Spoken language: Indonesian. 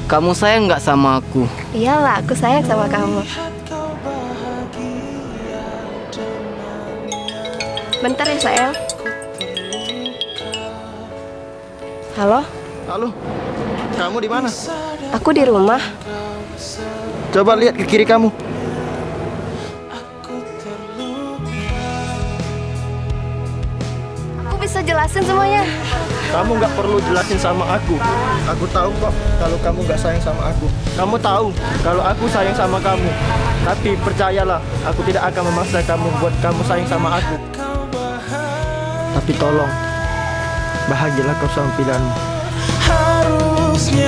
Kamu sayang nggak sama aku? Iyalah, aku sayang sama kamu. Bentar ya sayang. Halo, Halo, kamu di mana? aku di rumah. Coba lihat ke kiri kamu. Aku bisa jelasin semuanya. Kamu nggak perlu jelasin sama aku. Aku tahu kok kalau kamu nggak sayang sama aku. Kamu tahu kalau aku sayang sama kamu. Tapi percayalah, aku tidak akan memaksa kamu buat kamu sayang sama aku. Tapi tolong, bahagialah kau sama pilihanmu. Harusnya